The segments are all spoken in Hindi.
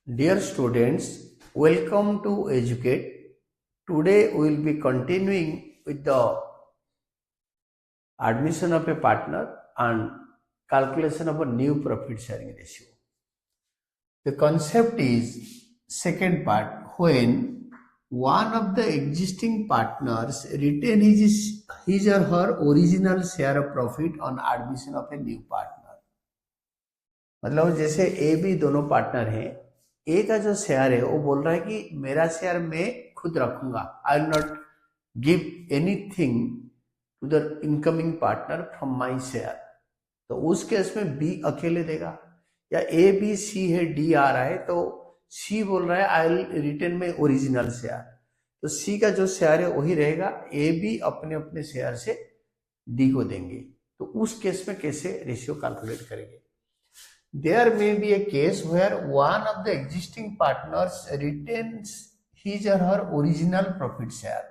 Dear students, welcome to Educate. Today we will be continuing with the admission of a partner and calculation of a new profit sharing ratio. The concept is second part, when one of the existing partners retain his or her original share of profit on admission of a new partner. मतलब जैसे ए बी दोनों पार्टनर हैं, ए का जो शेयर है वो बोल रहा है कि मेरा शेयर मैं खुद रखूंगा, I will not give anything to the incoming partner from my share. तो उस केस में बी अकेले देगा, या ए बी सी है, डी आ रहा है तो सी बोल रहा है I will retain my original share, तो सी का जो शेयर है वही रहेगा, ए बी अपने अपने शेयर से डी को देंगे। तो उस केस में कैसे रेशियो कैलकुलेट करेंगे? There may be a case where one of the existing partners retains his or her original profit share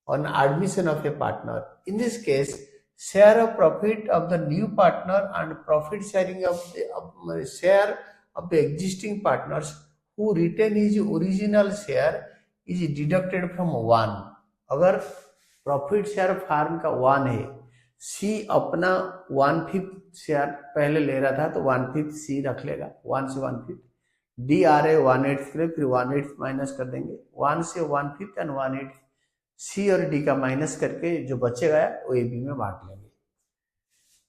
on admission of a partner. In this case, share of profit of the new partner and profit sharing of the share of the existing partners who retain his original share is deducted from 1. अगर प्रॉफिट शेयर फार्म का 1 है, सी अपना 1/5 शेयर पहले ले रहा था तो 1/5 सी रख लेगा, 1 से 1/5, डी आ रहे 1/8 के लिए, फिर 1/8 माइनस कर देंगे, 1 से 1/5 एंड 1/8 सी और डी का माइनस करके जो बचेगा वो ए बी में बांट लेंगे।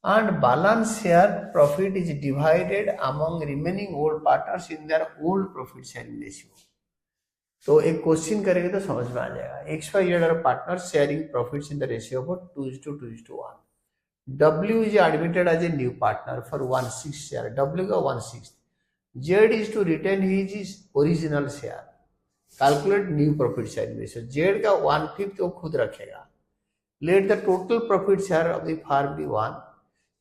And balance share profit is divided among remaining old partners in their old profit sharing ratio. तो एक क्वेश्चन करेंगे तो समझ में आ जाएगा। X Y Z are partners sharing profits in the ratio of 2:2:1। W is admitted as a new partner for 1/6 share. W का 1/6. Z is to retain his original share. Calculate new profit sharing ratio. Z का 1/5 वो खुद रखेगा. Let the total profit share of the firm be 1.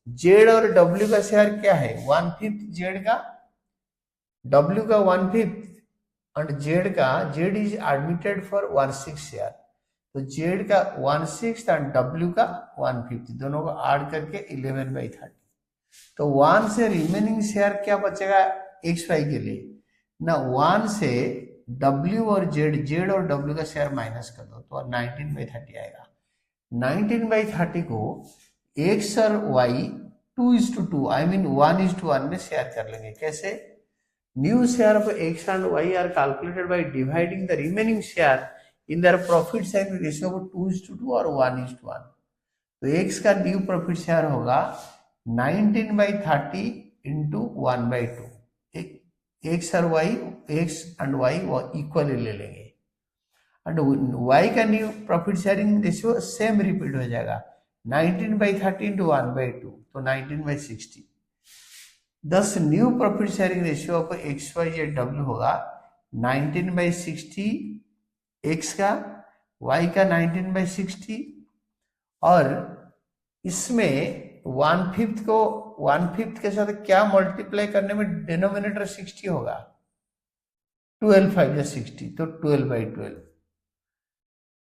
Z और W का शेयर क्या है? 1/5 Z का, W का 1/5 and Z का, Z is admitted for 1/6 share. तो जेड का 1/6 और डब्ल्यू का 1/5, दोनों को ऐड करके 11/30। तो 1 से रिमेनिंग शेयर क्या बचेगा एक्स वाई के लिए ना, 1 से डब्ल्यू और जेड और डब्ल्यू का शेयर माइनस कर दो तो 19/30 आएगा। 19/30 को एक्स और वाई 2:2 आई मीन 1:1 में शेयर कर लेंगे। कैसे? New share of X and Y are calculated by dividing the remaining share in their profit sharing ratio को 2:2 और 1:1। तो एक्स का न्यू प्रॉफिट शेयर होगा 19/30 इंटू 1/2। एक्स और वाई, एक्स एंड वाई वो इक्वली ले लेंगे, एंड वाई का new profit sharing ratio same repeat हो जाएगा, 19/30 इंटू 1/2 तो 19/60। Thus new profit sharing ratio of X Y Z W होगा 19/60 एक्स का, वाई का 19/60, और इसमें 1/5 को 1/5 के साथ क्या मल्टीप्लाई करने में डिनोमिनेटर 60 होगा, 12 5 60 तो 12/12,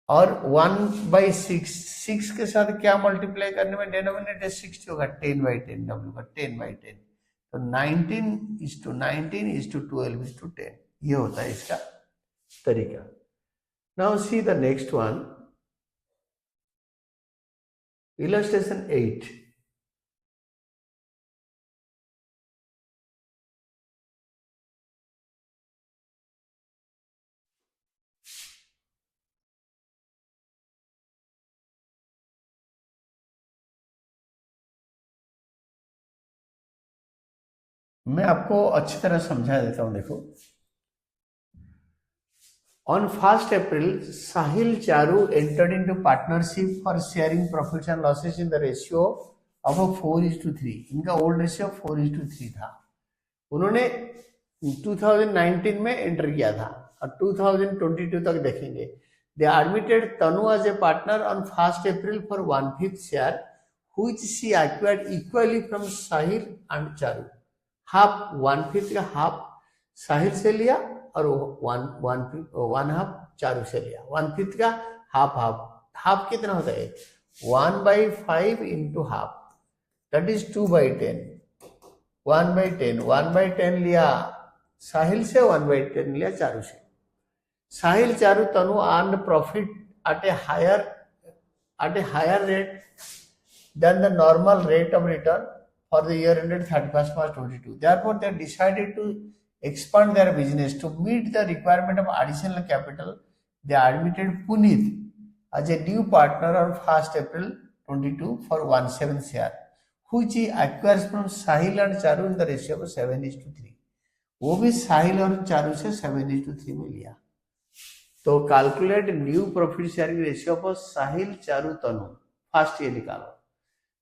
और 1/6 के साथ क्या मल्टीप्लाई करने में डिनोमिनेटर 60 होगा, 10/10, डब्ल्यू का 10/10। तो 19:19:12:10 ये होता है इसका तरीका। Now see the next one, illustration 8. मैं आपको अच्छी तरह समझा देता हूं, देखो। On 1st April, Sahil Charu entered into partnership for sharing profits and losses in the ratio of 4:3। इनका ओल्ड रेशियो 4:3 था। उन्होंने 2019 में एंटर किया था और 2022 तक देखेंगे। They admitted Tanu as a partner on 1st April for 1/5 share, which she acquired equally from Sahil and Charu. Half 1/5 का हाफ साहिल से लिया और 1/2 चारू से लिया, 1/5 का हाफ कितना होता है 1/5 इंटू हाफ, दैट इज 2/10, 1/10 लिया साहिल से 1/10 लिया चारू से। Sahil Charu Tanu earn profit at a higher rate than the normal rate of return for the year ended 31st March 22. Therefore, they decided to expand their business. To meet the requirement of additional capital, they admitted Puneet as a new partner on 1st April 22 for 1/7 share, which he acquires from Sahil and Charu in the ratio of 7:3. वो भी साहिल और चारू से 7:3 में लिया। तो calculate new profit sharing ratio for Sahil Charu Tanu, first ये निकालो।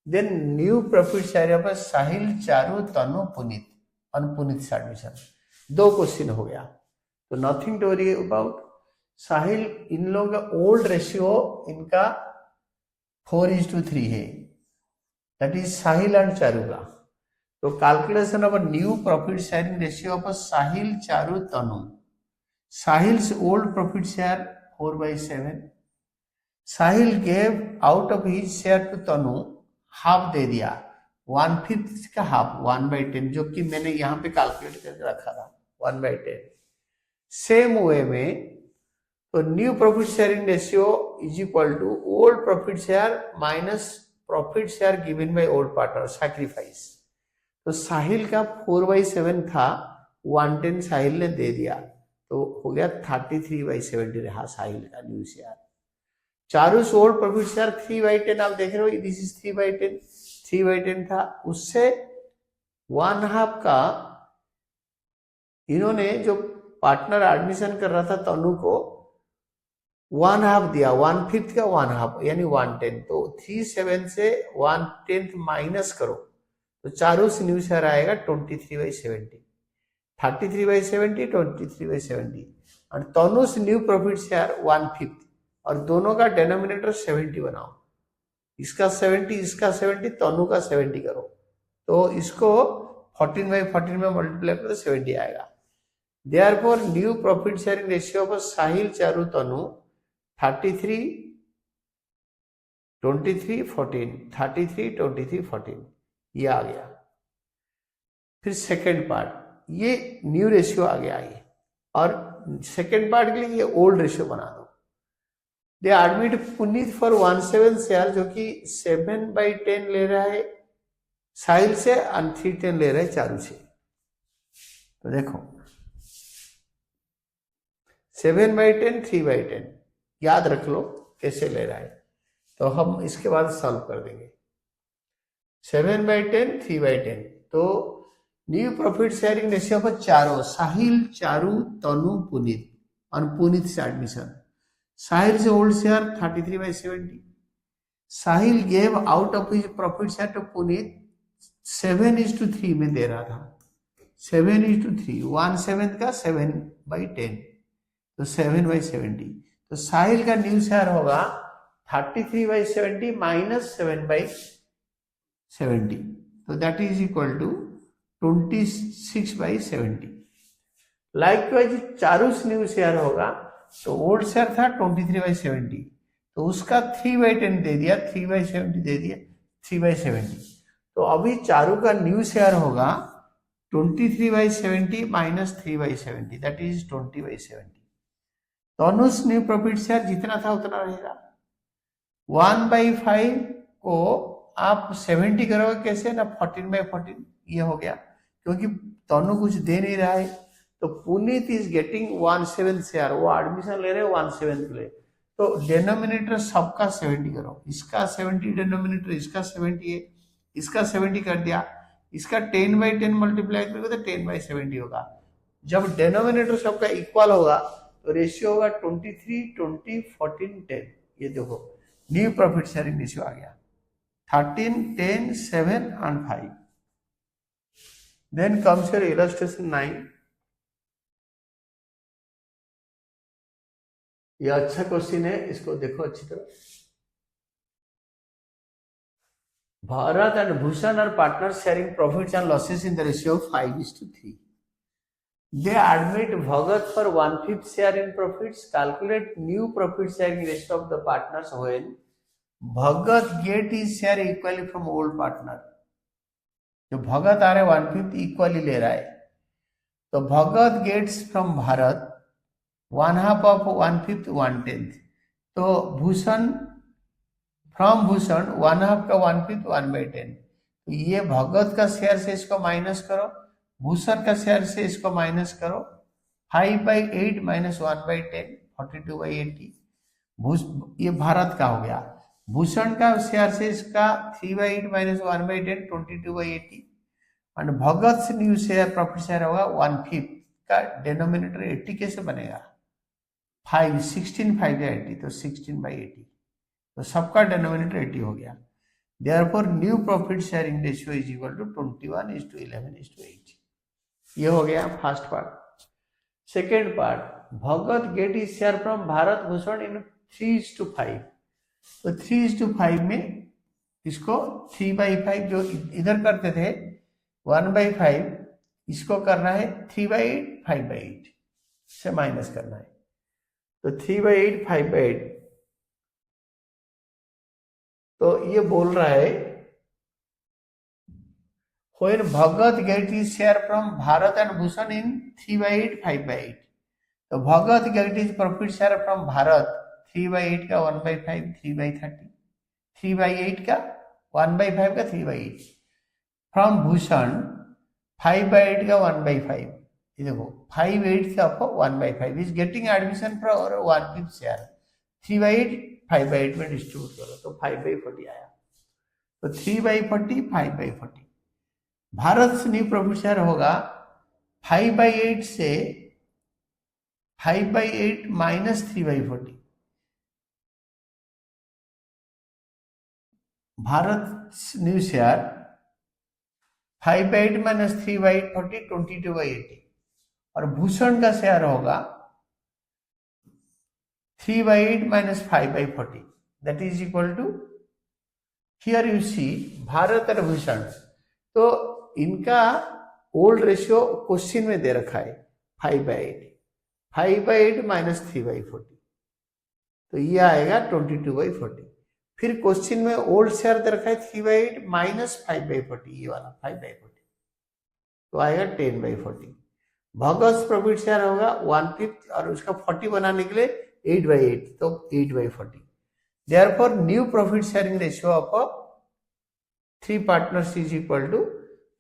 Then new profit sharing for Sahil Charu Tanu Puneet और पुनीत से एडमिशन। 2 क्वेश्चन हो गया, तो nothing to worry about. Sahil इन लोगों का ओल्ड रेशियो इनका 4:3 है, that is Sahil and Charu का। तो calculation of new profit sharing ratio of Sahil Charu Tanu. Sahil's old profit share 4/7. Sahil gave out of his share to Tanu half दे दिया, 1/5 का हाफ 1/10, जो कि मैंने यहाँ पे कैलकुलेट करके रखा था 1/10। सेम वे में तो new profit sharing ratio is equal to old profit share minus profit share given by old partner sacrifice. तो साहिल का 4/7 था, 1/10 साहिल ने दे दिया, तो हो गया 33/70 रहा साहिल का new share. Charu old profit share 3/10, आप देख रहे हो दिस इज 3/10, 3/10 था, उससे 1/2 का इन्होंने जो पार्टनर एडमिशन कर रहा था तनु को 1/2 दिया, 1/5 का 1/2 यानी 1/10। तो 37 से 1/10 माइनस करो तो चारू से न्यू शेयर आएगा 23/70, 33/70, 23/70 और तनुस न्यू प्रॉफिट शेयर 1/5 और दोनों का डेनोमिनेटर 70 बनाओ, इसका 70 इसका 70 तनु का 70 करो, तो इसको 14/14 में मल्टीप्लाई करो तो 70 आएगा। Therefore new profit sharing ratio for Sahil Charu तनु 33 23 14, 33 23 14 ये आ गया। फिर सेकेंड पार्ट, ये न्यू रेशियो आ गया ये, और सेकेंड पार्ट के लिए ये ओल्ड रेशियो बना दो। दे एडमिट पुनीत फॉर 1/7 शेयर, जो कि 7/10 ले रहा है साहिल से और 3/10 ले रहा है चारू से। तो देखो 7/10 3/10 याद रख लो कैसे ले रहा है, तो हम इसके बाद सॉल्व कर देंगे। 7/10 3/10, तो न्यू प्रॉफिट शेयरिंग रेशियो पर चारों साहिल चारू तनु पुनीत और पुनीत से एडमिशन। साहिल से old share 33/70, Sahil gave out of his profit share to Puneet 7:3 में दे रहा था, 7:3, 1/7 का 7/10, तो 7/70। तो साहिल का न्यू शेयर होगा 33/70 माइनस 7/70, तो that is equal to 26/70। Likewise Charu's new share होगा, तो ओल्ड शेयर था 23/70, तो उसका 3/10 दे दिया, 3/70 दे दिया, 3/70। तो अभी चारू का न्यू शेयर होगा 23/70 minus 3/70, that is 20/70। Tanush new profit share जितना था उतना रहेगा। 1/5 को आप 70 करोगे कैसे ना, 14/14 ये हो गया, क्योंकि तनु कुछ दे नहीं रहा है। तो पुनीत इज गेटिंग 1/7 शेयर, वो एडमिशन ले रहे हैं 1/7 के लिए, तो डेनोमिनेटर सबका 70 करो, इसका 70 डेनोमिनेटर, इसका 70 है, इसका 70 कर दिया, इसका 10/10 मल्टीप्लाई करोगे तो 10/70 होगा। जब डेनोमिनेटर सबका इक्वल होगा तो रेशियो होगा 23 20 14 10। ये देखो न्यू प्रॉफिट शेयरिंग रेशियो आ गया 13 10 7 and 5। Then comes your illustration 9। ये अच्छा क्वेश्चन है, इसको देखो अच्छी तरह। Bharat and Bhushan are partners sharing profits and losses in the ratio of 5:3. They admit Bhagat for 1/5 share in profits. Calculate new profit sharing ratio of the partners when Bhagat get his share equally from old partner। जो भगत आ रहे 1/5 इक्वली ले रहा है, तो भगत गेट्स फ्रॉम भारत 1/2 of 1/5 1/10, तो भूषण फ्रॉम भूषण 1/2 का 1/5 1/10, तो ये भगत का शेयर से इसको माइनस करो, भूषण का शेयर से इसको माइनस करो, 5/8 - 1/10 42/80, ये भारत का हो गया। भूषण का शेयर से इसका 3/8 - 1/10 22/80, और भगत से न्यू शेयर प्रॉफिट शेयर होगा 1/5 का डिनोमिनेटर 80 कैसे बनेगा, 5 16 5 या 80, तो 16/80, तो सबका डिनोमिनेटर 80 हो गया। Therefore new profit sharing ratio is equal to 21:11:8। ये हो गया first part. Second part, Bhagat get is share from Bharat Bhushan in 3:5, तो 3:5 में इसको 3/5 जो इधर करते थे 1/5, इसको करना है 3/8 5/8 से माइनस करना है, तो 3/8 5/8, तो ये बोल रहा है when Bhagat get is share from Bharat and Bhushan in 3/8 5/8, तो Bhagat get is profit share from Bharat 3/8 का 1/5 3/30, 3/8 का 1/5 का 3/8, फ्रॉम भूषण 5/8 का 1/5, ये देखो 5/8 का 1/5 is getting admission for 1/5 share, 3/8 5/8 में डिस्ट्रीब्यूट करो तो 5/40 आया, तो 3/40 5/40। भारत से न्यू प्रॉफिट शेयर होगा 5/8 से 5/8 minus 3/40, Bharat new share 5/8 minus 3/40 22/80, और भूषण का शेयर होगा 3/8 minus 5/40, that is equal to, here you see Bharat और भूषण, तो इनका ओल्ड रेशियो क्वेश्चन में दे रखा है 5/8 माइनस 3/40, तो ये आएगा 22/40। फिर क्वेश्चन में ओल्ड शेयर दे रखा है 3/8 माइनस 5/40, ये वाला 5/40, तो आएगा 10/40। भगत प्रॉफिट शेयर होगा 1/5 और उसका 40 बनाने के लिए 8/8, तो 8/40। Therefore, new profit sharing ratio of 3 partners is equal to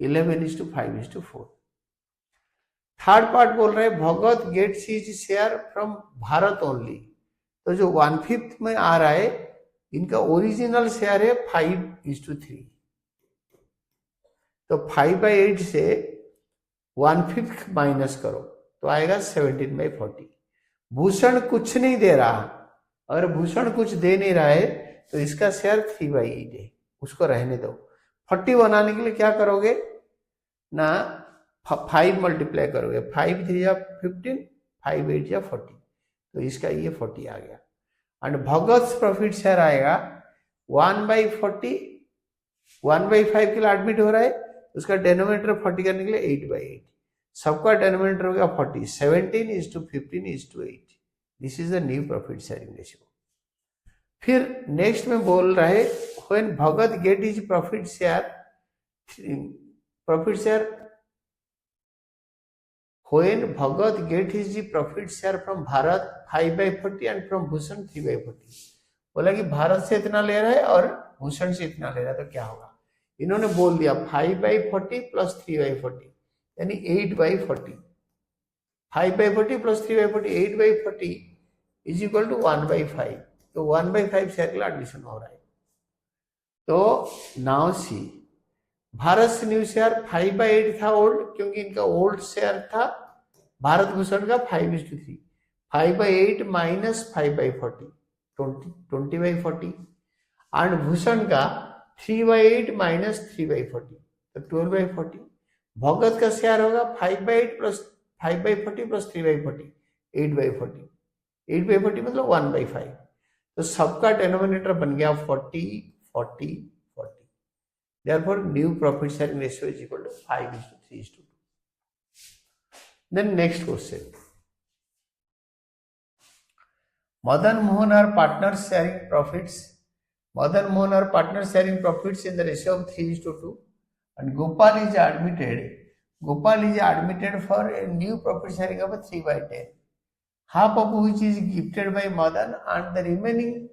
11:5:4। Third part बोल रहे हैं Bhagat gets his share from Bharat only, तो जो 1/5 में आ रहा है इनका ओरिजिनल शेयर है 5:3, तो 5/8 से 1/5 माइनस करो तो आएगा 17/40। भूषण कुछ नहीं दे रहा, अगर भूषण कुछ दे नहीं रहा है तो इसका शेयर 3/8 है, उसको रहने दो। 40 बनाने के लिए क्या करोगे ना, 5 मल्टीप्लाई करोगे, 5 3 या 15, 5 8 या 40, तो इसका ये 40 आ गया। एंड भगत प्रॉफिट शेयर आएगा 1/40, 1/5 के लिए एडमिट हो रहा है, उसका डिनोमिनेटर 40 करने के लिए 8/8, सबका डिनोमिनेटर हो गया 40, 17:15:8, this is the new profit sharing ratio. फिर नेक्स्ट में बोल रहा है when Bhagat get is profit share when Bhagat get his profit share from Bharat 5/40 and from Bhushan 3/40, बोला कि भारत से इतना ले रहा है और भूषण से इतना ले रहा है, तो क्या होगा, इन्होंने बोल दिया 5/40 प्लस 3/40 यानी 8/40, 5/40 प्लस 3/40 8/40 इज इक्वल टू 1/5, तो 1/5 शेयर के लिए एडमिशन हो रहा है। तो नाउ सी, भारत से न्यू शेयर 5/8 था ओल्ड, क्योंकि इनका ओल्ड शेयर था भारत भूषण का 5:3, 5/8 माइनस 5/40 20/40, एंड भूषण का 3/8 माइनस 3/40, तो 12/40। भगत का शेयर होगा 5/8 प्लस 5/40 प्लस 3/40 8/40, 8/40 मतलब 1/5, तो सबका डिनोमिनेटर बन गया 40 40 40। Therefore, new profit sharing ratio is equal to 5:3:2. Then next question. Madan Mohan are partners sharing profits. Madan Mohan are partners sharing profits in the ratio of 3:2, and Gopal is admitted Gopal is admitted for a new profit sharing of 3/10, half of which is gifted by Madan and the remaining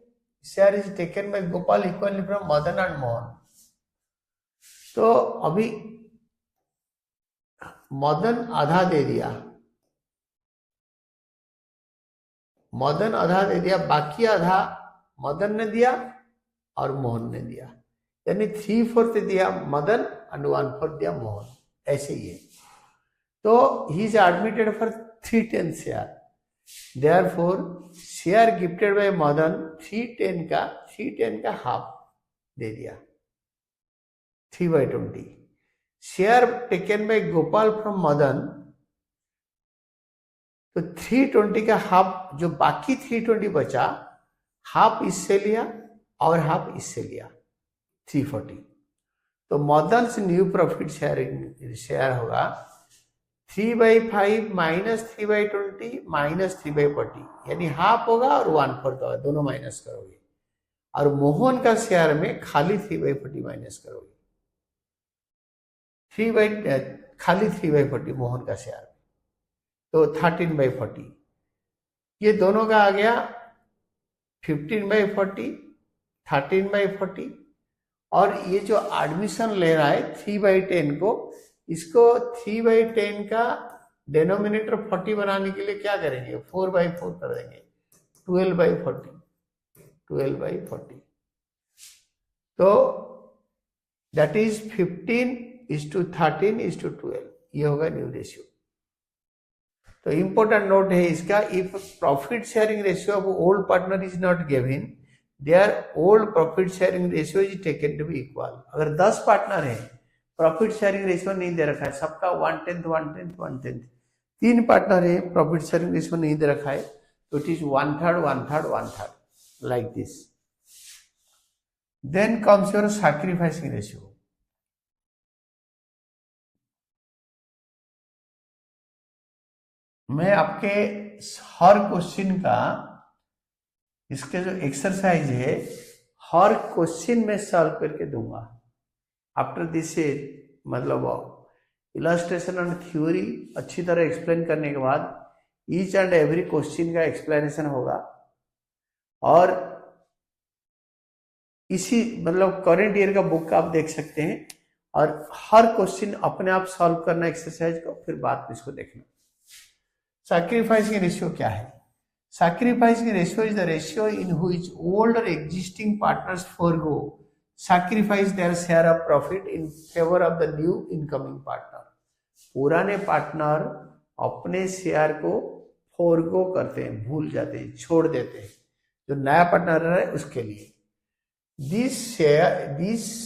share is taken by Gopal equally from Madan and Mohan. तो अभी मदन आधा दे दिया, मदन आधा दे दिया, बाकी आधा मदन ने दिया और मोहन ने दिया, यानी 3/4 दिया मदन और 1/4 दिया मोहन, ऐसे ही है। तो he is admitted for 310 share, therefore share gifted bye Madan 310 का हाफ दे दिया 3/20। Share taken by Gopal from Madan, तो 320 का हाफ, जो बाकी 320 बचा, हाफ इससे लिया और हाफ इससे लिया 340। तो मदन से न्यू प्रॉफिट शेयर होगा 3/5 माइनस 3/20 माइनस 3/40, यानी हाफ होगा और 1/4 होगा, दोनों माइनस करोगे। और मोहन का शेयर में खाली 3/40 माइनस करोगे, खाली 3/40 मोहन का शेयर, तो 13/40। ये दोनों का आ गया 15/40, 13/40। और ये जो एडमिशन ले रहा है 3/10 को, इसको 3/10 का डेनोमिनेटर 40 बनाने के लिए क्या करेंगे, 4/4 कर देंगे, 12/40। तो दैट इज 15:13:12, ये होगा न्यू रेशियो। तो इंपॉर्टेंट नोट है इसका, if profit sharing ratio of old partner is not given, their old profit sharing ratio is taken to be equal. अगर 10 पार्टनर है, प्रॉफिट शेयरिंग रेशियो नहीं दे रखा है, सबका 1/10 1/10 1/10, 3 पार्टनर है, प्रॉफिट शेयरिंग रेशियो नहीं दे रखा है, तो it is 1/3 1/3 1/3 like this. Then comes your sacrificing ratio. मैं आपके हर क्वेश्चन का, इसके जो एक्सरसाइज है, हर क्वेश्चन में सॉल्व करके दूंगा। आफ्टर दिस, मतलब इलस्ट्रेशन एंड थ्योरी अच्छी तरह एक्सप्लेन करने के बाद ईच एंड एवरी क्वेश्चन का एक्सप्लेनेशन होगा। और इसी मतलब करंट ईयर का बुक आप देख सकते हैं, और हर क्वेश्चन अपने आप सॉल्व करना एक्सरसाइज को, फिर बाद में इसको देखना। सैक्रिफाइसिंग रेशियो क्या है? Sacrificing ratio is the ratio in which old or existing partners forgo sacrifice their share of profit in favor of the new incoming partner। पुराने पार्टनर अपने शेयर को फॉरगो करते हैं, भूल जाते हैं, छोड़ देते हैं, जो नया पार्टनर है उसके लिए। This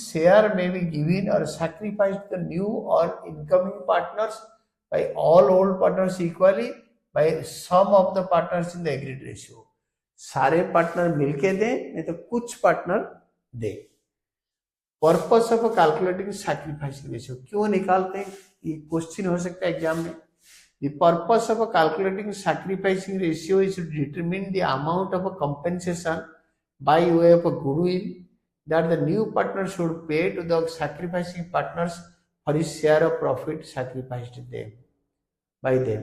share may be given or sacrificed to the new or incoming partners by all old partners equally by sum of the partners in the agreed ratio। सारे पार्टनर मिलके दें, नहीं तो कुछ partner they. Purpose of calculating sacrificing ratio क्यों निकालते हैं, ये क्वेश्चन हो सकता है एग्जाम में। The purpose of calculating sacrificing ratio is to determine the amount of compensation by way of goodwill that the new partner should pay to the sacrificing partners for his share of profit sacrificed them by them.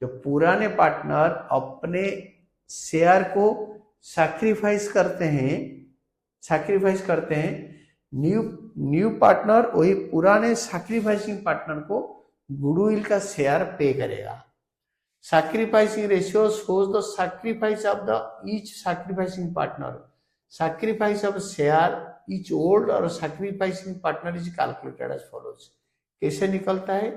जो पुराने पार्टनर अपने शेयर को सैक्रिफाइस करते हैं, न्यू पार्टनर वही पुराने सैक्रिफाइसिंग पार्टनर को गुडविल का शेयर पे करेगा। Sacrificing ratio shows the sacrifice of the each sacrificing partner. Sacrifice of share each old or sacrificing partner is calculated as follows. कैसे निकलता है?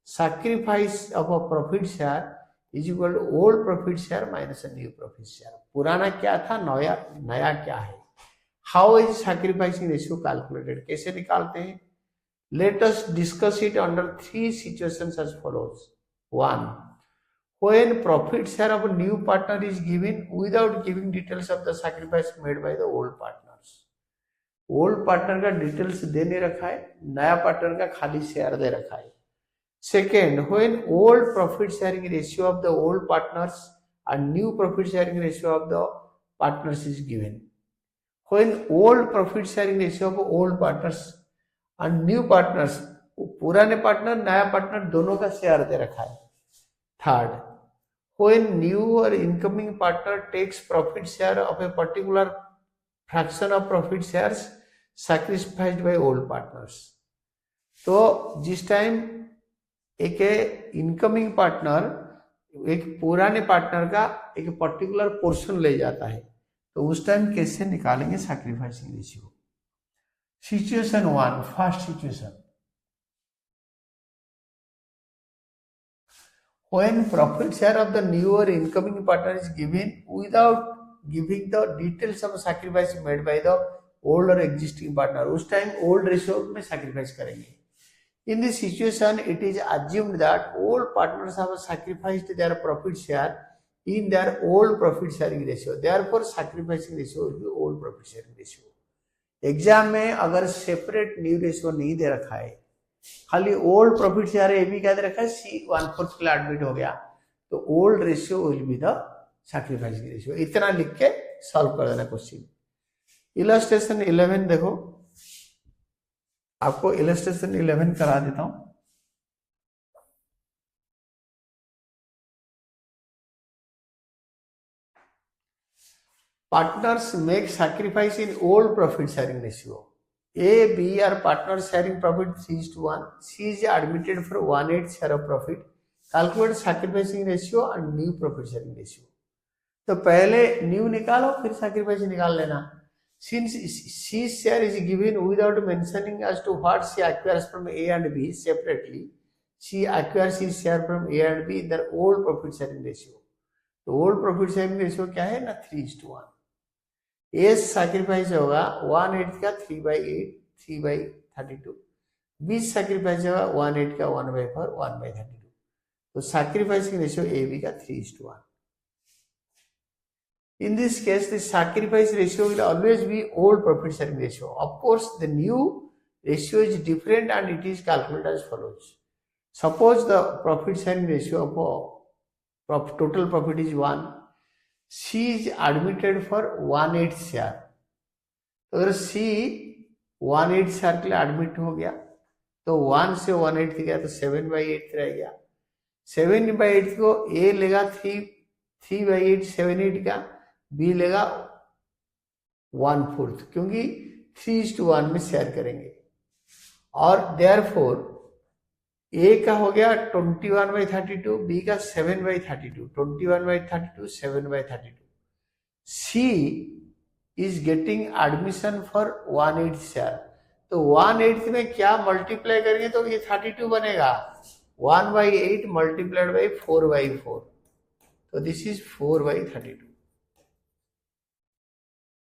Sacrifice of a profit share is equal to old profit share minus new profit share. पुराना क्या था, नया क्या है। How is sacrificing ratio calculated, कैसे निकालते हैं? Let us discuss it under 3 situations as follows. 1, when profit share of a new partner is given without giving details of the sacrifice made by the old partners। Old partner का डिटेल्स दे नहीं रखा है, नया पार्टनर का खाली शेयर दे रखा है। Second, when old profit sharing ratio of the old partners and new profit sharing ratio of the partners is given। when old profit sharing ratio of old partners and new partners, पुराने पार्टनर नया पार्टनर दोनों का शेयर दे रखा है। Third, when new or incoming partner takes profit share of a particular fraction of profit shares sacrificed by old partners। तो जिस टाइम एक इनकमिंग पार्टनर एक पुराने पार्टनर का एक पर्टिकुलर पोर्शन ले जाता है, तो उस टाइम कैसे निकालेंगे sacrificing ratio. Situation 1, first situation, when profit share of the new or incoming partner is given without giving the details of sacrifice made by the old or existing partner, उस टाइम ओल्ड रेशियो में सैक्रिफाइस करेंगे। In this situation, it is assumed that all partners have sacrificed their profit share in their old profit sharing ratio. Therefore, sacrificing ratio will be old profit sharing ratio. Exam में अगर सेपरेट न्यू रेशियो नहीं दे रखा है, खाली old profit share A B क्या दे रखा है, C1/4 के लिए एडमिट हो गया, तो old ratio will be the sacrificing ratio. इतना लिख के सॉल्व कर देना क्वेश्चन। इलस्ट्रेशन 11 देखो, आपको इलस्ट्रेशन 11 करा देता हूं। Partners make sacrifice in old profit sharing ratio. A, B are partners sharing profit 3:1. C is admitted for 1/8 share of profit. Calculate sacrificing ratio and new profit sharing ratio. तो पहले न्यू निकालो फिर सैक्रिफाइस निकाल लेना। Since C's share is given without mentioning as to what she acquires from A and B separately, she acquires his share from A and B in their old profit sharing ratio. तो old profit sharing ratio क्या है ना, 3:1। ए सैक्रिफाइस होगा 1/8 का 3/8, 3/32। बी सैक्रिफाइस होगा 1/8 का 1/4, 1/32। तो सैक्रिफाइसिंग रेशियो ए बी का 3:1। In this case, the sacrifice ratio will always be old profit sharing ratio. Of course, the new ratio is different and it is calculated as follows. Suppose the profit sharing ratio of total profit is 1. C is admitted for 1/8 share. तो अगर C 1/8 शेयर के लिए एडमिट हो गया तो 1 से 1/8 गया तो 7/8 रह गया। 7/8 को A लेगा 3/8 7/8 का, B लेगा 1/4 क्योंकि 3:1 में शेयर करेंगे। और देयरफॉर A का हो गया 21/32, B का 7/32, 21/32, 7/32। C is getting admission for 1/8 share, तो 1/8 में क्या मल्टीप्लाई करेंगे तो ये 32 बनेगा। 1/8 मल्टीप्लाइड बाई 4/4, तो दिस इज 4/32।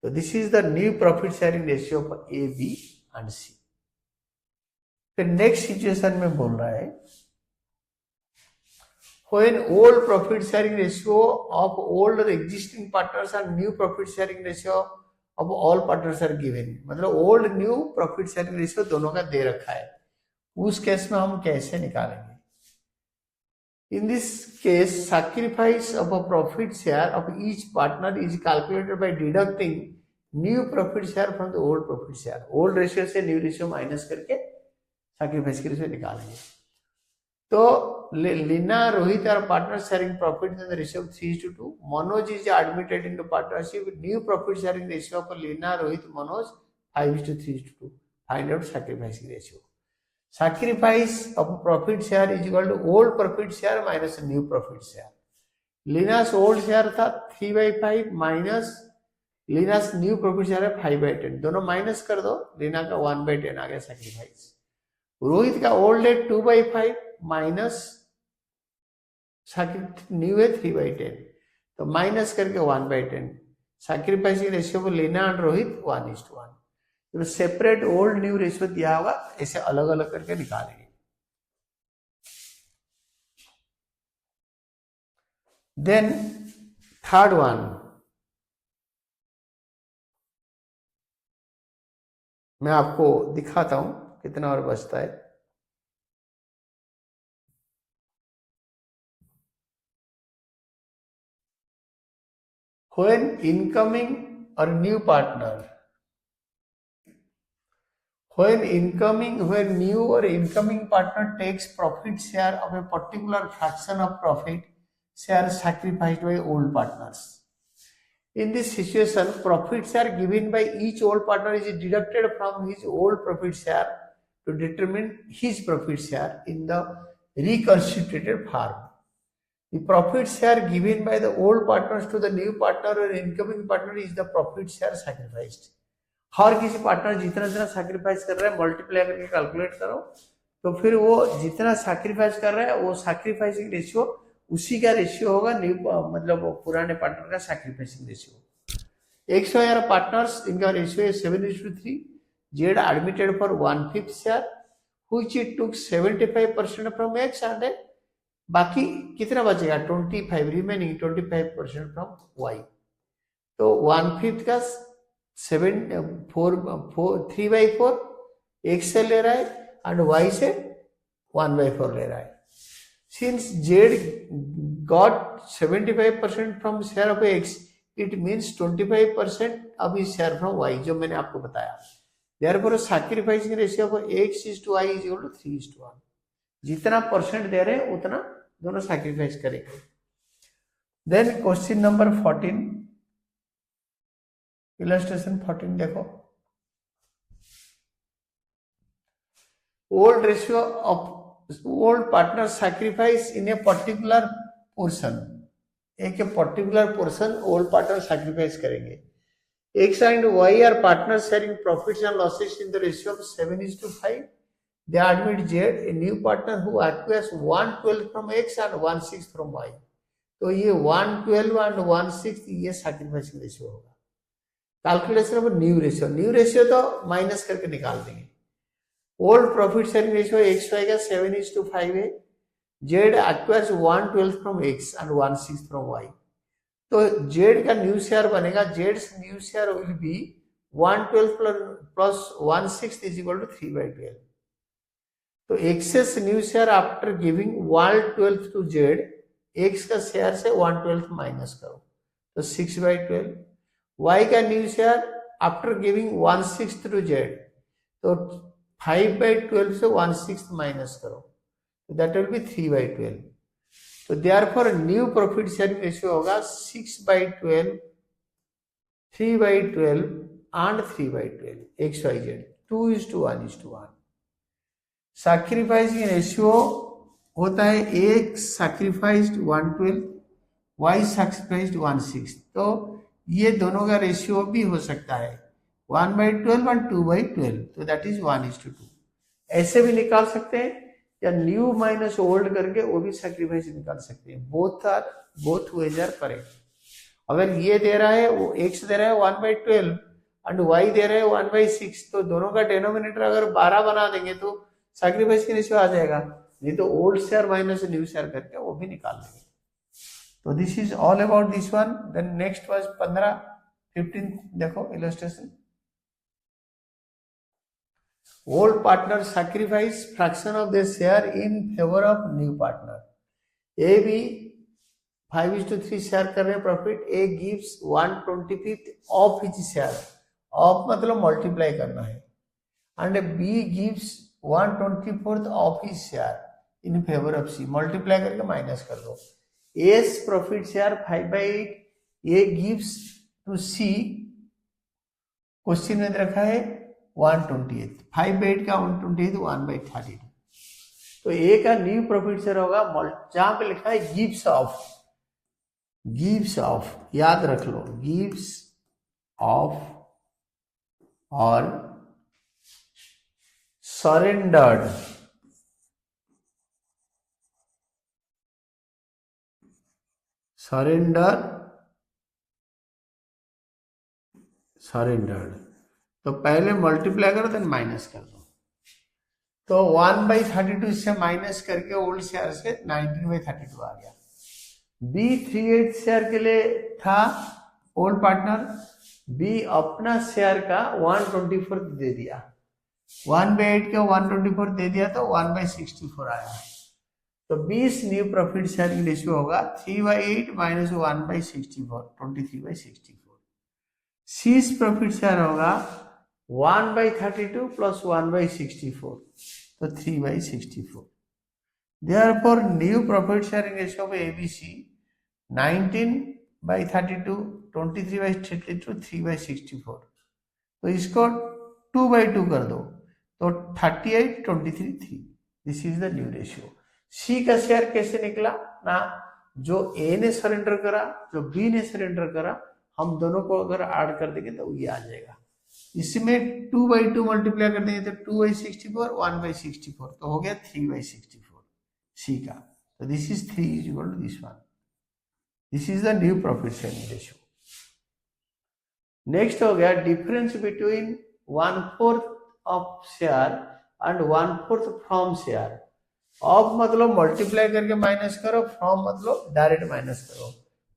तो this is the new profit sharing ratio for A, B and C. फिर नेक्स्ट सिचुएशन में बोल रहा है, when old profit sharing ratio of old or existing partners and new profit sharing ratio of all partners are given, मतलब old new profit sharing ratio दोनों का दे रखा है, उस केस में हम कैसे निकालेंगे। In this case sacrifice of a profit share of each partner is calculated by deducting new profit share from the old profit share। Old ratio से न्यू रेशियो माइनस करके सैक्रिफाइस के रेशियो निकालेंगे। तो Leena Rohit are partner sharing profit in the ratio of 3:2। Manoj is admitted into partnership with new profit sharing ratio of Leena Rohit Manoj 5:3:2। Find out sacrificing ratio. Sacrifice of profit share is equal to old profit share minus new profit share. Leena's old share था 3/5 minus Leena's new profit share है 5/10, दोनों माइनस कर दो, लीना का 1/10 आ गया सैक्रिफाइस। रोहित का ओल्ड है 2/5 माइनस न्यू है 3/10, तो माइनस करके 1/10। सैक्रिफाइसिंग रेशियो को लेना एंड रोहित 1:1। तो सेपरेट ओल्ड न्यू रेशियो दिया होगा, ऐसे अलग अलग करके निकालेंगे। देन थर्ड वन मैं आपको दिखाता हूं कितना और बचता है। When incoming or new partner when new or incoming partner takes profit share of a particular fraction of profit share sacrificed by old partners. In this situation, profits are given by each old partner is deducted from his old profit share to determine his profit share in the reconstituted form. The profit share given by the old partners to the new partner or incoming partner is the profit share sacrificed. हर किसी पार्टनर जितना जितना सैक्रिफाइस कर रहा है मल्टीप्लाई करके कैलकुलेट करो, तो फिर वो जितना सैक्रिफाइस कर रहा है वो सैक्रिफाइसिंग रेशियो उसी का रेशियो होगा न्यू मतलब पुराने पार्टनर का sacrificing ratio. XY are partners, इनका रेशियो है 7:3। Z admitted for 1/5 share which it took 75% from X and बाकी कितना बचेगा 25, रिमेनिंग 25% फ्रॉम Y। तो 1/5 का 3/4 X से ले रहा है एंड Y से 1/4 ले रहा है। Since Z got 75% from share of X, it means 25% of his share from Y, जो मैंने आपको बताया। Therefore, sacrificing ratio of X is to Y is equal to 3:1। जितना परसेंट दे रहे हैं उतना दोनों सैक्रिफाइस करेंगे। देन क्वेश्चन नंबर 14, इलस्ट्रेशन 14 देखो। Old ratio of old partner sacrifice in a particular portion, एक particular portion old partner sacrifice करेंगे। X and Y are partners sharing profits and losses in the ratio of 7:5. They admit Z, a new partner who acquires 1/12 from X and 1/6 from Y. तो ये 1/12 and 1/6 ये सैक्रिफाइसिंग रेशियो होगा। Calculation of new ratio, new ratio तो माइनस करके निकाल देंगे। Old profit sharing ratio XY का 7:5 है। Z acquires 1/12 from X and 1/6 from Y। तो Z का न्यू शेयर बनेगा, Z's new share will be 1/12 plus 1/6 is equal to 3/12। तो X's new share after giving 1/12 to Z, X का शेयर से 1/12 माइनस करो तो 6/12। Y का new share after giving 1/6 to Z, तो 5/12 से 1/6 माइनस करो तो दैट विल बी 3/12। तो therefore new profit sharing ratio होगा 6/12, 3/12 एंड 3/12 XYZ 2:1:1। सैक्रिफाइसिंग रेशियो होता है X सैक्रिफाइस्ड 1/12, Y सैक्रिफाइस्ड 1/6। तो ये दोनों का रेशियो भी हो सकता है 1/12 and 2/12, तो दैट इज 1:2। ऐसे भी निकाल सकते हैं या न्यू माइनस ओल्ड करके वो भी सैक्रिफाइस निकाल सकते हैं। Both ways are correct. अगर ये दे रहा है वो X दे रहा है 1/12 एंड Y दे रहा है 1/6, तो दोनों का डिनोमिनेटर अगर 12 बना देंगे तो सैक्रिफाइस की रेशियो आ जाएगा। नहीं तो old share minus new share करके वो भी निकाल देंगे। तो this is all about this one. Then next was 15 देखो illustration. Old partner sacrifice fraction of their share in favor of new partner. A B 5:3 share कर रहे हैं profit. A gives 1/25 of his share, of मतलब मल्टीप्लाई करना है, and B gives 1/24 of his share in favor of C, multiply करके माइनस कर दो। A's profit share 5/8 A gives to C, question में रखा है 1/28, 5/8 का 1/28 1/32। तो A का न्यू प्रॉफिट शेयर होगा, जहां पे लिखा है गिव्स ऑफ, याद रख लो गिव्स ऑफ और सरेंडर्ड, सरेंडर्ड। तो पहले मल्टीप्लाई करो देन माइनस कर दो। तो 1/32 से माइनस करके ओल्ड शेयर से 19/32 आ गया। B 3/8 शेयर के लिए था ओल्ड पार्टनर, B अपना शेयर का 1/24 दे दिया, 1/8 का 1/24 दे दिया तो 1/64 आया। तो 20 न्यू प्रॉफिट शेयरिंग रेशियो होगा 3/8 माइनस 1/64, 23/64। C's प्रॉफिट शेयर होगा 1/32 plus 1/64, तो 3/64. Therefore, new profit sharing ratio of ABC 19/32, 23/32, 3/64. तो इसको 2/2 कर दो तो 38, 23, 3. This is the new ratio. C का शेयर कैसे निकला ना, जो ए ने सरेंडर करा, जो बी ने सरेंडर करा, हम दोनों को अगर ऐड कर देंगे तो ये आ जाएगा. इसमें 2/2 मल्टीप्लाई कर देंगे तो 2/64, 1/64, तो हो गया 3/64 सी का. तो this is 3 is equal to this one. This is the new profit sharing ratio. Next हो गया difference between 1/4 of share and 1/4 from share. Of मतलब मल्टीप्लाई करके माइनस करो, फ्रॉम मतलब डायरेक्ट माइनस करो.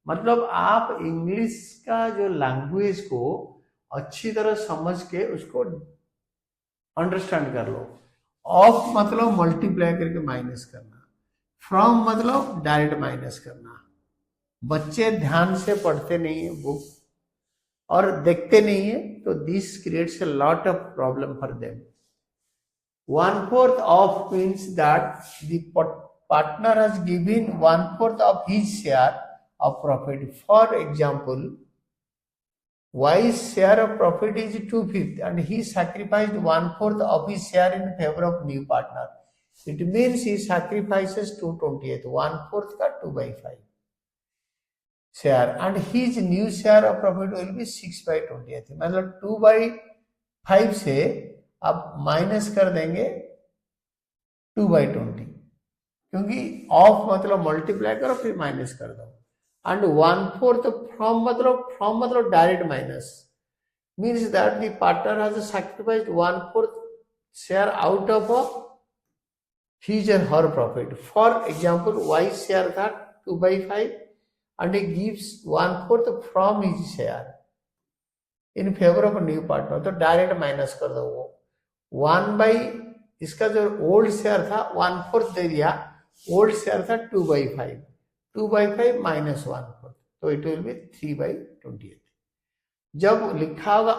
मतलब आप इंग्लिश का जो लैंग्वेज को अच्छी तरह समझ के उसको अंडरस्टैंड कर लो. ऑफ मतलब मल्टीप्लाई करके माइनस करना, फ्रॉम मतलब डायरेक्ट माइनस करना. बच्चे ध्यान से पढ़ते नहीं है बुक और देखते नहीं है, तो this creates a lot of problem for them. 1/4 of means that the partner has given 1/4 of his share of profit. For example, Y's share of profit is 2/5 and he sacrificed 1/4 of his share in favor of new partner. It means he sacrifices 2/20, 1/4 का 2/5 share, and his new share of profit will be 6/20. मतलब 2/5 से आप माइनस कर देंगे 2/20, क्योंकि ऑफ मतलब मल्टीप्लाई करो फिर माइनस कर दो. एंड 1/4 फ्रॉम मतलब direct minus, means that the partner has sacrificed 1/4 share out of his or her profit. For example Y share था 2/5 and he gives 1/4 from his share in favour of new partner, तो डायरेक्ट माइनस कर दो. वो 1/ इसका जो ओल्ड शेयर था 1/4 दे दिया, ओल्ड शेयर था 2/5, 2/5 माइनस 1/4, तो इट विल बी 3/28. जब लिखा होगा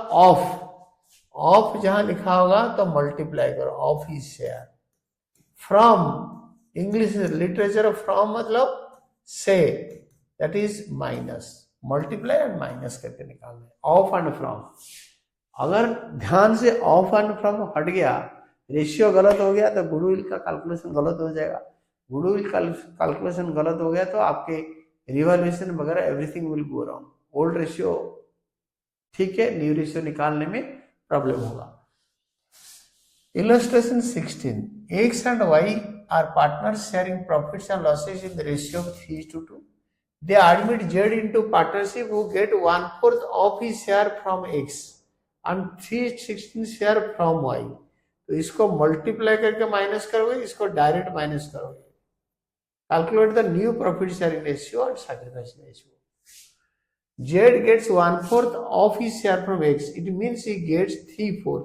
ऑफ जहां लिखा होगा तो मल्टीप्लाई करो of his share. From English literature from मतलब से, that is minus, multiply and minus करके निकालना है. ऑफ एंड फ्रॉम, अगर ध्यान से ऑफ एंड फ्रॉम हट गया, रेशियो गलत हो गया, तो गुडविल का कैलकुलेशन गलत हो जाएगा. गुडविल कैलकुलेशन गलत हो गया तो आपके रिवैल्यूएशन वगैरह everything will go wrong. Old ratio ठीक है, न्यू रेशियो निकालने में प्रॉब्लम होगा. Illustration 16. X and Y are partners sharing profits and losses in the ratio of 3:2. They admit Z into partnership who get 1/4 of his share from X and 3/16 share from Y. तो इसको मल्टीप्लाई करके माइनस करोगे, इसको डायरेक्ट माइनस करोगे. Calculate the new profit sharing ratio and sacrifice ratio. Z gets 1/4 of his share from X. It means he gets 3/4.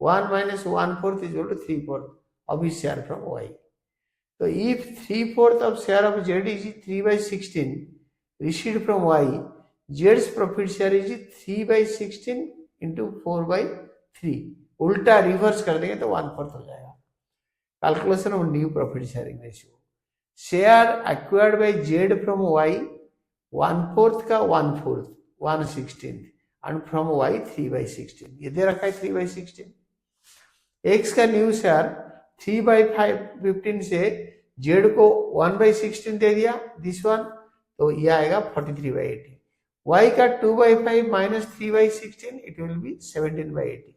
1 minus 1/4 is equal to 3/4 of his share from Y. So if 3/4 of share of Z is 3/16 received from Y, Z's profit share is 3/16 into 4/3. उल्टा रिवर्स कर देंगे तो 1/4 हो जाएगा. Calculation of new profit sharing ratio. Share acquired by Z from Y 1/4 का 1/4 1/16 एंड फ्रॉम Y 3/16. ये दे रखा है 3/16. X का न्यू शेयर 3/15 से Z को 1/16 दे दिया, दिस वन, तो ये आएगा 43/80. Y का 2/5 minus 3/16, it will be 17/80.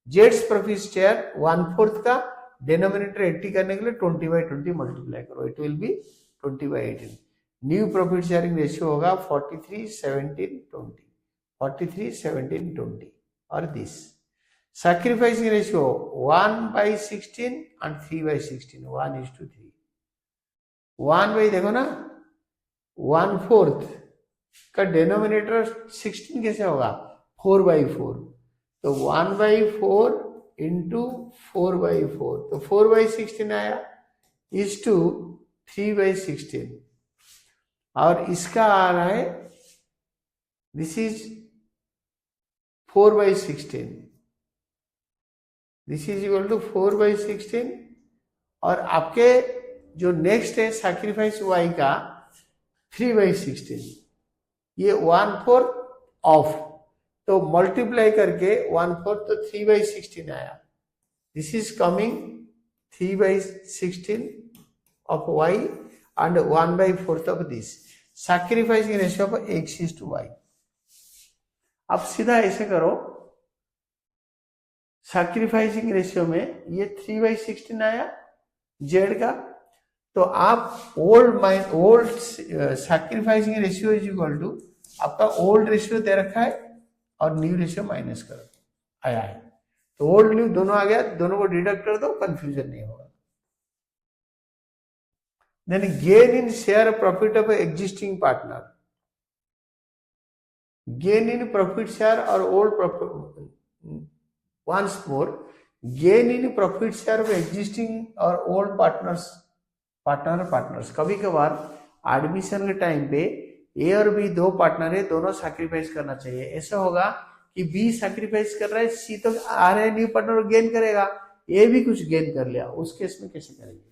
Z's profit share 1/4 का डिनोमिनेटर 80 करने के लिए 20/20 मल्टीप्लाई करो, it will be 20/18. New profit sharing ratio होगा 43/17/20, 43/17/20. और this sacrificing ratio 1/16 and 3/16, 1:3. 1 by देखो ना 1/4 का डिनोमिनेटर 16 कैसे होगा 4/4, तो 1/4 इंटू 4/4, तो 4/16 आया इज टू 3/16. और इसका आ रहा है this is 4/16. This is equal to 4/16 और आपके जो नेक्स्ट है सैक्रिफाइस y का 3/16, ये 1/4 ऑफ, तो मल्टीप्लाई करके 1/4 तो 3/16 आया. This is coming 3/16 of y and 1/4 of this. Sacrificing ratio of x is to y. अब सीधा ऐसे करो, सैक्रिफाइसिंग रेशियो में ये 3/16 आया जेड का, तो आप old sacrificing ratio is equal to आपका ओल्ड रेशियो दे रखा है और न्यू रेशियो माइनस करो आया है, तो ओल्ड न्यू दोनों आ गया, दोनों को डिडक्ट कर दो, कंफ्यूजन नहीं होगा. Then gain in share profit of existing partner. Gain in profit share or old profit. Once more, gain in profit share of existing or old partners. कभी कभार एडमिशन के टाइम पे ए और बी दो पार्टनर है, दोनों सैक्रिफाइस करना चाहिए. ऐसा होगा कि बी सैक्रिफाइस कर रहा है, सी तो आ रहा है न्यू पार्टनर गेन करेगा, ए भी कुछ गेन कर लिया, उस केस में कैसे करेंगे?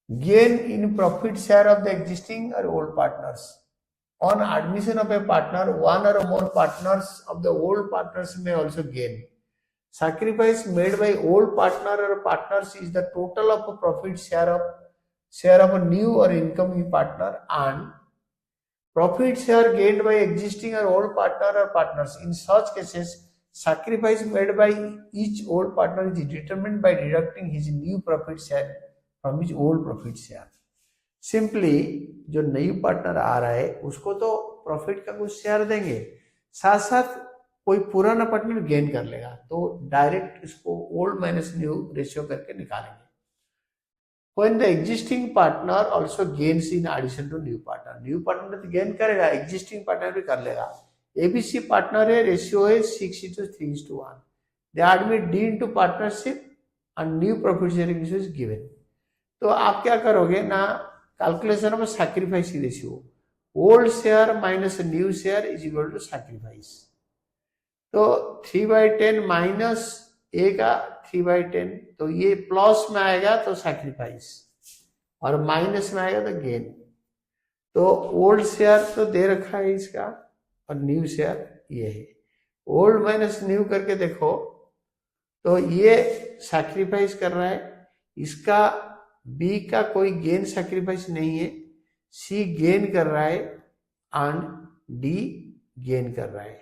Gain in profit share of the existing or old partners. On admission of a partner, one or more partners of the old partners may also gain. Sacrifice made by old partner or partners is the total of a profit share of a new or incoming partner, and profit share gained by existing or old partner or partners. In such cases, sacrifice made by each old partner is determined by deducting his new profit share from his old profit share. Simply जो नई पार्टनर आ रहा है उसको तो प्रॉफिट का कुछ शेयर देंगे, साथ साथ कोई पुराना पार्टनर गेन कर लेगा, तो डायरेक्ट इसको ओल्ड माइनस न्यू रेशियो करके निकालेंगे. When the existing partner also gains in addition to new partner तो गेन करेगा, एग्जिस्टिंग पार्टनर भी कर लेगा. एबीसी पार्टनर है, रेशियो है 6:3:1. They admit D into partnership and new profit sharing ratio is given. तो आप क्या करोगे ना, calculation of sacrifice ratio, old share minus new share is equal to sacrifice. तो 3/10 माइनस ए का 3/10, तो ये प्लस में आएगा तो सैक्रिफाइस, और माइनस में आएगा तो गेन. तो ओल्ड शेयर तो दे रखा है इसका, और न्यू शेयर ये है. ओल्ड माइनस न्यू करके देखो तो ये सैक्रिफाइस कर रहा है, इसका बी का कोई गेन सैक्रिफाइस नहीं है, सी गेन कर रहा है एंड डी गेन कर रहा है.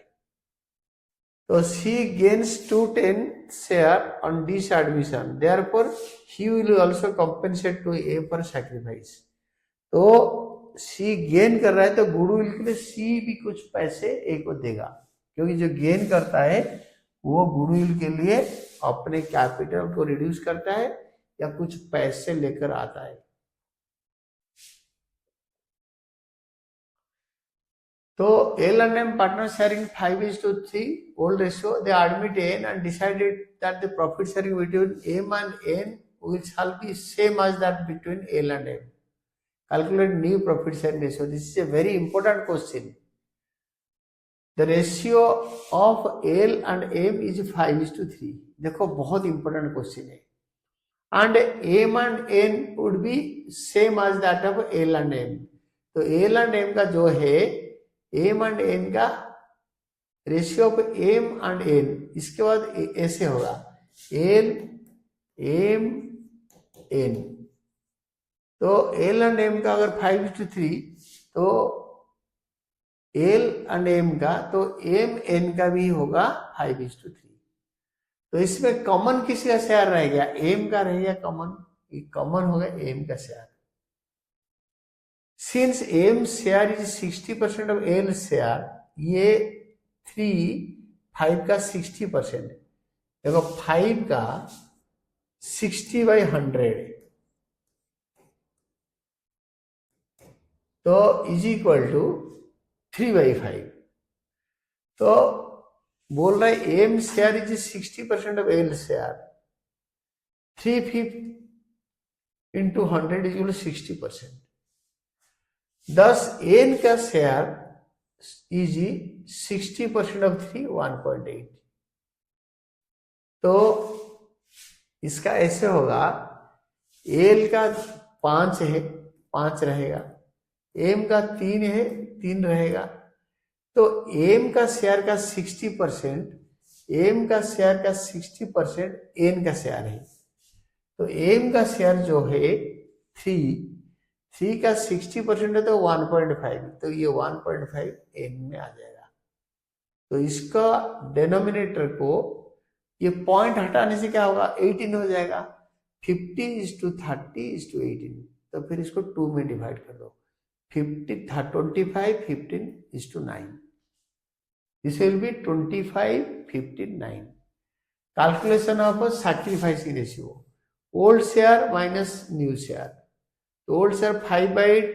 तो C gains 210 share on this admission, therefore he will also compensate to A for sacrifice. तो सी गेन कर रहा है तो गुडविल के लिए सी भी कुछ पैसे ए को देगा, क्योंकि जो गेन करता है वो गुडविल के लिए अपने कैपिटल को रिड्यूस करता है या कुछ पैसे लेकर आता है. तो L and M partner sharing 5:3 old ratio, they admit N and decided that the profit sharing between M and N will shall be same as that between L and M. Calculate new profit sharing ratio. This is a very important question. The ratio of L and M is 5:3. देखो बहुत important question है. And M and N would be same as that of L and M. तो L and M का जो है, M and N का ratio of M and N, इसके बाद ऐसे होगा L M N. तो L and M का अगर 5:3, तो L and M का, तो M N का भी होगा 5:3. तो इसमें कॉमन किसी का शेयर रह गया, एम का रह गया कॉमन, कॉमन हो गया एम का share. Since M share is 60% of L share, ये 5 का 60%, देखो 5 का 60/100, तो इज इक्वल टू 3/5. तो बोल रहा है M share is 60% of L share, 3/5 into 100 is equal to 60%. Thus n का शेयर इज 60% of 3, 1.8. तो इसका ऐसे होगा, एल का 5 है, 5 रहेगा, एम का 3 है, 3 रहेगा। तो एम का शेयर का 60%, एम का शेयर का 60% एन का शेयर है। तो एम का शेयर जो है 3 का 60% है तो 1.5, तो ये 1.5 एन में आ जाएगा। तो इसका डेनोमिनेटर को ये पॉइंट हटाने से क्या होगा, 18 हो जाएगा। 50:30:18, तो फिर इसको 2 में डिवाइड कर दो। 25 15:9, this will be 25 15:9। Calculation of sacrificing ratio, old share minus new share. तो ओल्ड शेयर 5/8,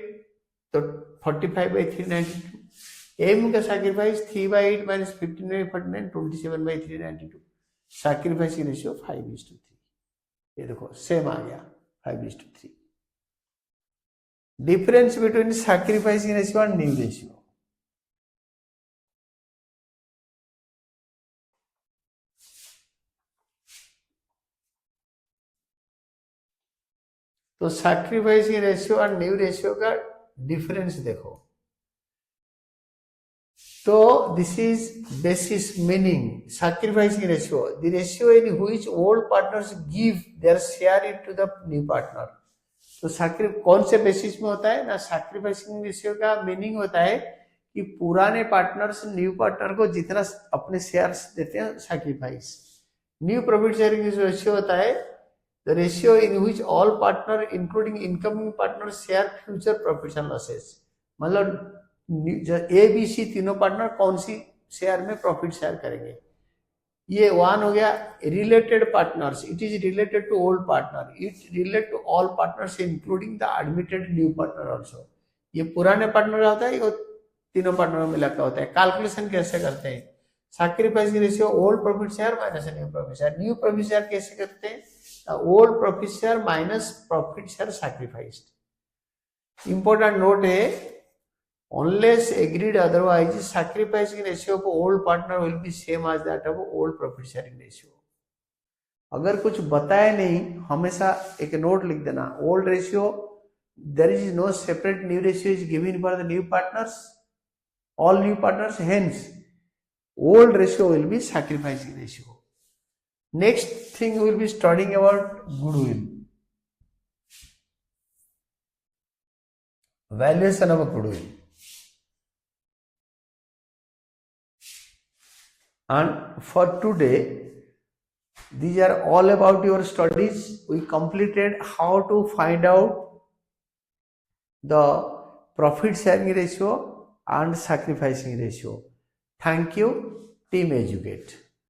तो 45/392। एम का सैक्रिफाइस 3/8 माइनस 15/49, 27/392। Sacrificing ratio 5:3। ये देखो सेम आ गया, 5:3। डिफरेंस बिटवीन सैक्रिफाइसिंग रेशियो और न्यू रेशियो। तो सैक्रिफाइसिंग रेशियो और न्यू रेशियो का डिफरेंस देखो। तो this is basis meaning sacrificing ratio, the ratio in which old partners give their share into the new partner। तो कौन से बेसिस में होता है ना, सैक्रिफाइसिंग रेशियो का मीनिंग होता है कि पुराने पार्टनर्स न्यू पार्टनर को जितना अपने शेयर्स देते हैं sacrifice. New profit sharing ratio होता है the ratio in which all partner including incoming partner share future profits and losses. मतलब ए बी सी तीनों पार्टनर कौन सी शेयर में प्रॉफिट शेयर करेंगे। ये 1 हो गया related partners, it is related to old partner, it relate to all partners including the admitted new partner also. ये पुराने पार्टनर होता है, ये तीनों पार्टनर में लगा होता है। कैलकुलेशन कैसे करते हैं, sacrificing ratio old profit share minus new profit share. New profit share कैसे करते हैं, old profit share minus profit share sacrificed. Important note है, unless agreed otherwise, sacrificing ratio of old partner will be same as that of old profit sharing ratio। अगर कुछ बताए नहीं, हमेशा एक नोट लिख देना, old ratio there is no separate new ratio is given for the new partners, all new partners, hence old ratio will be sacrificing ratio। Next thing we will be studying about goodwill, valuation of a goodwill। And for today, these are all about your studies. We completed how to find out the profit sharing ratio and sacrificing ratio. Thank you, Team Educate।